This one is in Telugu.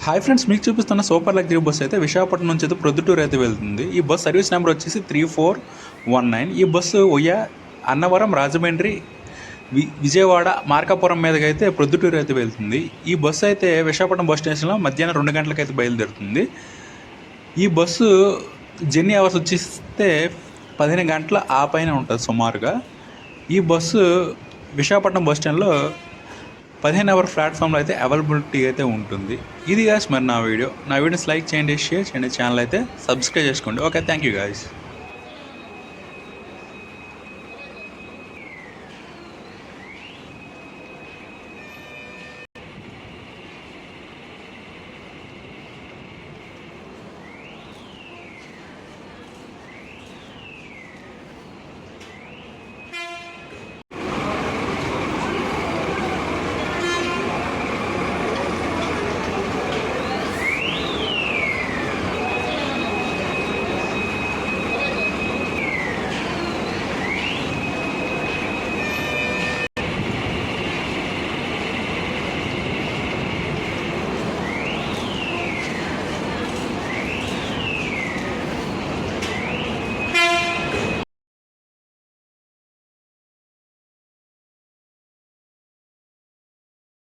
హాయ్ ఫ్రెండ్స్, మీకు చూపిస్తున్న సూపర్ లగ్జరీ బస్ అయితే విశాఖపట్నం నుంచి అయితే ప్రొద్దుటూరు అయితే వెళ్తుంది. ఈ బస్ సర్వీస్ నెంబర్ వచ్చేసి 3419. ఈ బస్సు అన్నవరం, రాజమండ్రి, విజయవాడ, మార్కాపురం మీదకి అయితే ప్రొద్దుటూరు అయితే వెళ్తుంది. ఈ బస్సు అయితే విశాఖపట్నం బస్ స్టేషన్లో మధ్యాహ్నం 2 గంటలకు అయితే బయలుదేరుతుంది. ఈ బస్సు జర్నీ అవర్స్ వచ్చేస్తే 15 గంటల ఆ పైన ఉంటుంది సుమారుగా. ఈ బస్సు విశాఖపట్నం బస్ స్టాండ్లో 15 అవర్ ప్లాట్ఫామ్లో అయితే అవైలబిలిటీ అయితే ఉంటుంది. ఇది గాయ్స్ మరి నా వీడియోని లైక్ చేయండి, షేర్ చేయండి, ఛానల్ అయితే సబ్స్క్రైబ్ చేసుకోండి. Okay, thank you guys.